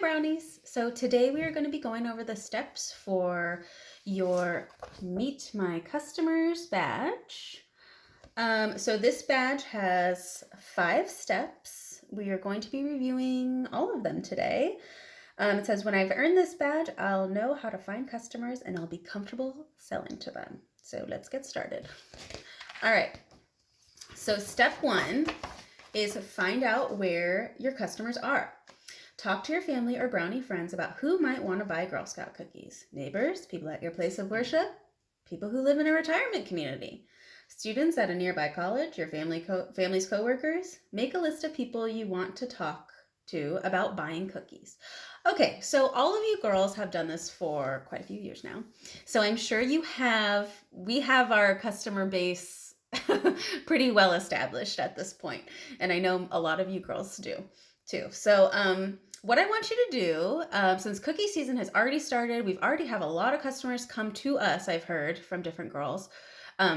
Brownies. So today we are going to be going over the steps for your Meet My Customers badge. So this badge has 5 steps. We are going to be reviewing all of them today. It says, when I've earned this badge, I'll know how to find customers and I'll be comfortable selling to them. So let's get started. All right. So step 1 is find out where your customers are. Talk to your family or brownie friends about who might want to buy Girl Scout cookies. Neighbors, people at your place of worship, people who live in a retirement community, students at a nearby college, your family's coworkers. Make a list of people you want to talk to about buying cookies. Okay, so all of you girls have done this for quite a few years now. So I'm sure we have our customer base pretty well established at this point. And I know a lot of you girls do too. So what I want you to do, since cookie season has already started, we've already have a lot of customers come to us, I've heard from different girls.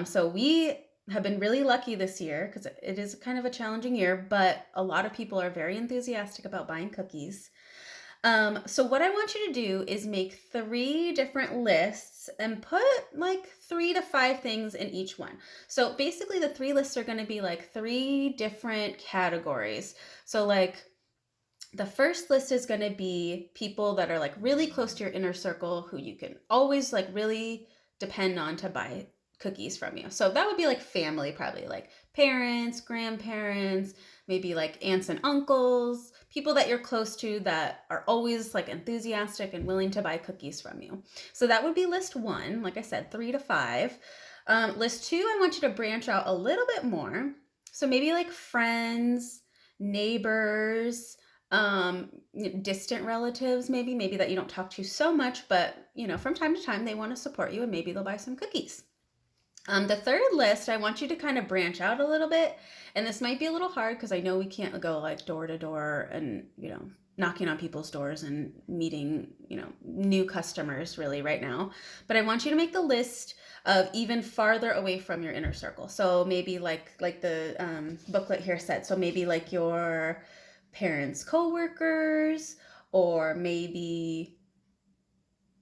So we have been really lucky this year because it is kind of a challenging year, but a lot of people are very enthusiastic about buying cookies. So what I want you to do is make 3 different lists and put like 3 to 5 things in each one. So basically the 3 lists are going to be like 3 different categories. So like the first list is going to be people that are like really close to your inner circle who you can always like really depend on to buy cookies from you. So that would be like family, probably like parents, grandparents, maybe like aunts and uncles, people that you're close to that are always like enthusiastic and willing to buy cookies from you. So that would be list 1, like I said, 3 to 5. List 2, I want you to branch out a little bit more. So maybe like friends, neighbors, distant relatives, maybe that you don't talk to so much, but from time to time they want to support you and maybe they'll buy some cookies. The third list, I want you to kind of branch out a little bit, and this might be a little hard because I know we can't go like door to door and knocking on people's doors and meeting new customers really right now, but I want you to make the list of even farther away from your inner circle. So maybe like the booklet here said, so maybe like your parents' coworkers, or maybe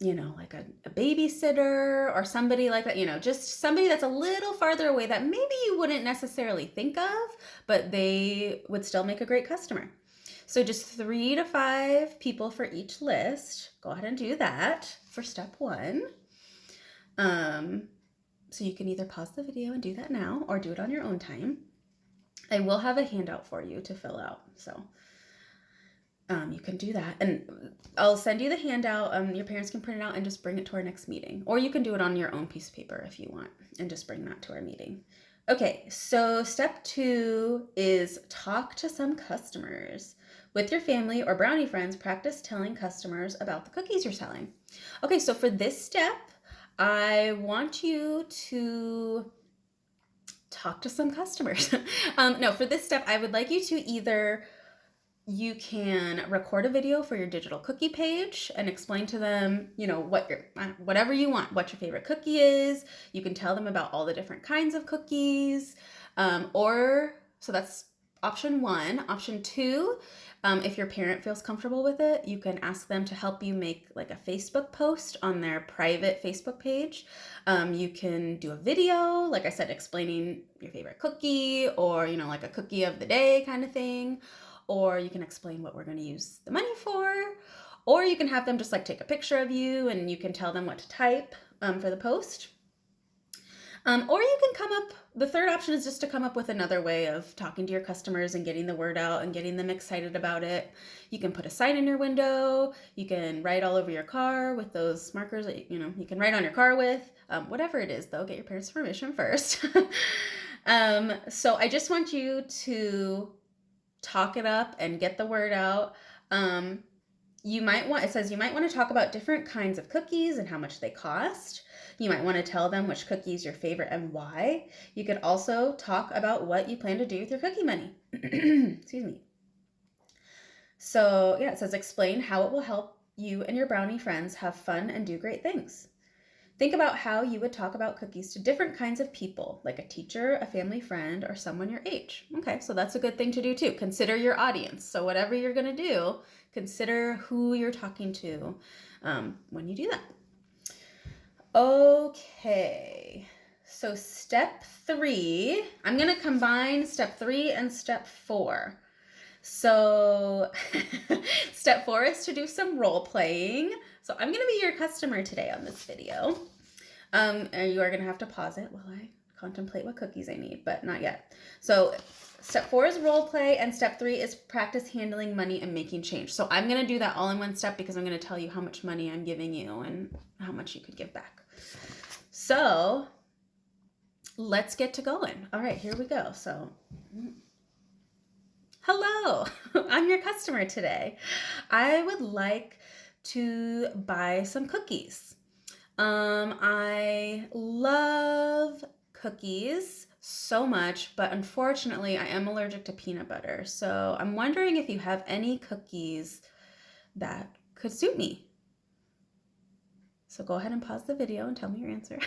like a babysitter or somebody like that, just somebody that's a little farther away that maybe you wouldn't necessarily think of, but they would still make a great customer. So just 3 to 5 people for each list. Go ahead and do that for step 1. So you can either pause the video and do that now or do it on your own time. I will have a handout for you to fill out, so you can do that, and I'll send you the handout. Your parents can print it out and just bring it to our next meeting, or you can do it on your own piece of paper if you want and just bring that to our meeting. Okay, so step 2 is talk to some customers. With your family or brownie friends, practice telling customers about the cookies you're selling. Okay, so for this step, I want you to talk to some customers. No, for this step, I would like you to you can record a video for your digital cookie page and explain to them, whatever you want, what your favorite cookie is. You can tell them about all the different kinds of cookies. So that's option 1. Option 2, if your parent feels comfortable with it, you can ask them to help you make like a Facebook post on their private Facebook page. You can do a video, like I said, explaining your favorite cookie, or, like a cookie of the day kind of thing. Or you can explain what we're going to use the money for, or you can have them just like take a picture of you and you can tell them what to type for the post. Or you can the third option is just to come up with another way of talking to your customers and getting the word out and getting them excited about it. You can put a sign in your window. You can write all over your car with those markers that you can write on your car with. Whatever it is, though, get your parents' permission first. So I just want you to talk it up and get the word out. It says you might want to talk about different kinds of cookies and how much they cost. You might want to tell them which cookie is your favorite and why. You could also talk about what you plan to do with your cookie money. Excuse me. So yeah, it says explain how it will help you and your brownie friends have fun and do great things. Think about how you would talk about cookies to different kinds of people, like a teacher, a family friend, or someone your age. Okay, so that's a good thing to do too. Consider your audience. So whatever you're going to do, consider who you're talking to when you do that. Okay, so step 3, I'm going to combine step 3 and step 4. So step 4 is to do some role playing. So I'm going to be your customer today on this video. And you are going to have to pause it while I contemplate what cookies I need, but not yet. So step 4 is role play, and step 3 is practice handling money and making change. So I'm going to do that all in one step because I'm going to tell you how much money I'm giving you and how much you could give back. So let's get to going. All right, here we go. So hello, I'm your customer today. I would like to buy some cookies. I love cookies so much, but unfortunately I am allergic to peanut butter. So I'm wondering if you have any cookies that could suit me. So go ahead and pause the video and tell me your answer.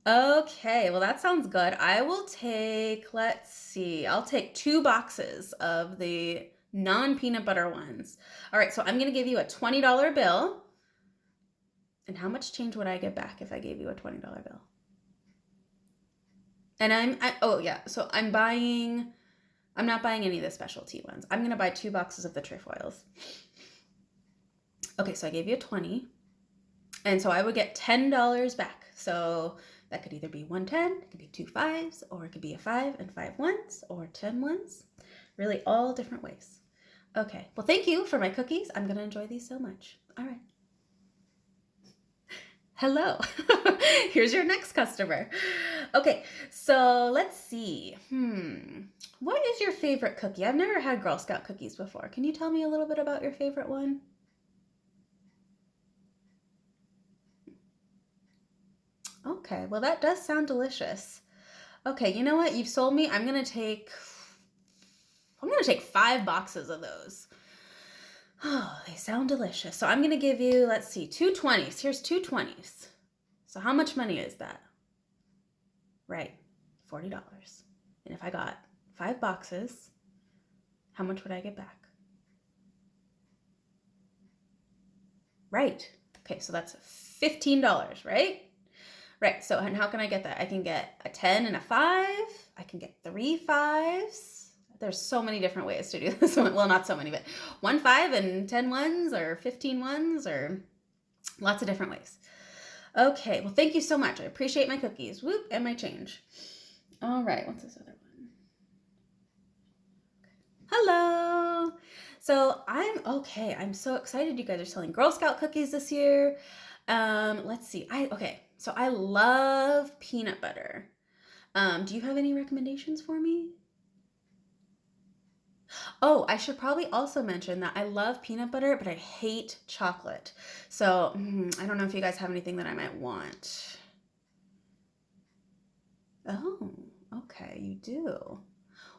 Okay, well that sounds good. I will take, let's see, I'll take 2 boxes of the non-peanut butter ones. All right, so I'm gonna give you a $20 bill. And how much change would I get back if I gave you a $20 bill? And so I'm not buying any of the specialty ones. I'm gonna buy 2 boxes of the trefoils. Okay, so I gave you a 20. And so I would get $10 back. So that could either be 110, it could be 2 5s, or it could be a 5 and 5 1s, or 10 1s. Really all different ways. Okay, well thank you for my cookies. I'm gonna enjoy these so much. All right. Hello, here's your next customer. Okay, so let's see. What is your favorite cookie? I've never had Girl Scout cookies before. Can you tell me a little bit about your favorite one? Okay, well that does sound delicious. Okay, you know what? You've sold me. I'm gonna take 5 boxes of those. Oh, they sound delicious. So I'm gonna give you, let's see, 2 20s. Here's 2 20s. So how much money is that? Right, $40. And if I got 5 boxes, how much would I get back? Right. Okay, so that's $15, right? Right, so and how can I get that? I can get a 10 and a 5. I can get 3 5s. There's so many different ways to do this. Well, not so many, but 1 5 and 10 1s or 15 1s or lots of different ways. Okay, well, thank you so much. I appreciate my cookies. Whoop, and my change. All right, what's this other one? Hello. So I'm so excited you guys are selling Girl Scout cookies this year. Let's see. So I love peanut butter. Do you have any recommendations for me? Oh, I should probably also mention that I love peanut butter, but I hate chocolate. So I don't know if you guys have anything that I might want. Oh, okay, you do.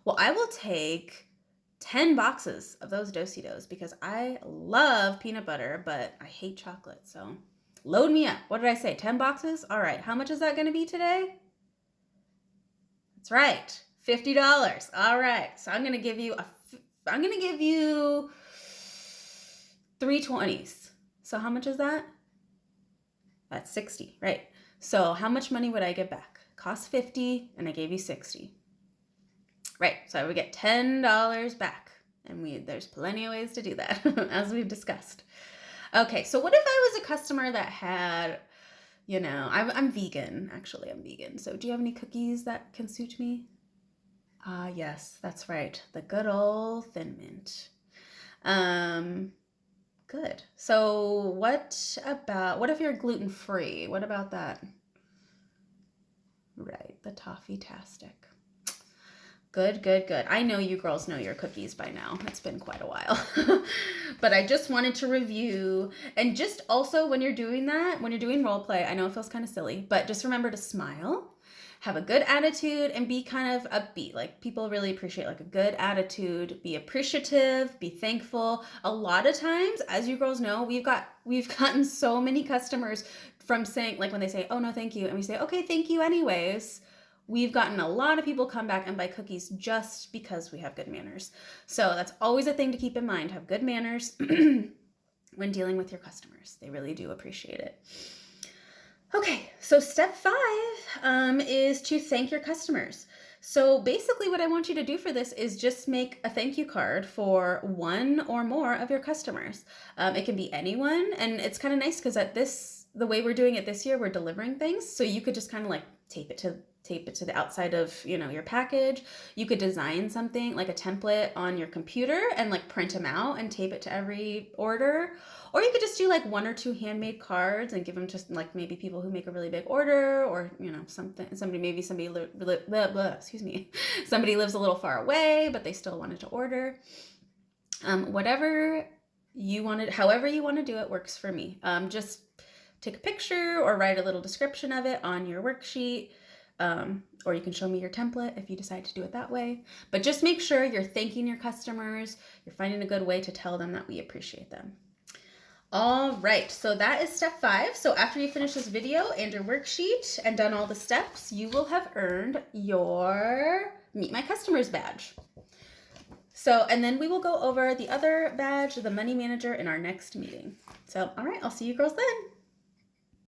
Well, I will take 10 boxes of those Do-si-dos because I love peanut butter, but I hate chocolate. So load me up. What did I say? 10 boxes? All right. How much is that going to be today? That's right. $50. All right. So I'm going to give you 3 20s. So how much is that? That's 60, right? So how much money would I get back? Cost 50 and I gave you 60. Right, so I would get $10 back. And there's plenty of ways to do that, as we've discussed. Okay, so what if I was a customer that had, I'm vegan, actually, I'm vegan. So do you have any cookies that can suit me? Yes, that's right. The good old Thin Mint. Good. So what if you're gluten-free? What about that? Right, the Toffee-tastic. Good. I know you girls know your cookies by now. It's been quite a while. But I just wanted to review. And just also when you're doing role play, I know it feels kind of silly, but just remember to smile have a good attitude and be kind of upbeat. Like people really appreciate like a good attitude, be appreciative, be thankful. A lot of times, as you girls know, we've gotten so many customers from saying, like when they say, "Oh no, thank you," and we say, "Okay, thank you anyways." We've gotten a lot of people come back and buy cookies just because we have good manners. So that's always a thing to keep in mind. Have good manners when dealing with your customers. They really do appreciate it. Okay, so step 5 is to thank your customers. So basically what I want you to do for this is just make a thank you card for one or more of your customers. It can be anyone, and it's kind of nice because the way we're doing it this year, we're delivering things. So you could just kind of like tape it to the outside of, your package. You could design something like a template on your computer and like print them out and tape it to every order. Or you could just do like 1 or 2 handmade cards and give them to like maybe people who make a really big order, or somebody somebody lives a little far away but they still wanted to order. Whatever you wanted, however you want to do it works for me. Just take a picture or write a little description of it on your worksheet. Or you can show me your template if you decide to do it that way. But just make sure you're thanking your customers. You're finding a good way to tell them that we appreciate them. All right, so that is step 5. So after you finish this video and your worksheet and done all the steps, you will have earned your Meet My Customers badge. So, and then we will go over the other badge, the Money Manager, in our next meeting. So, all right, I'll see you girls then.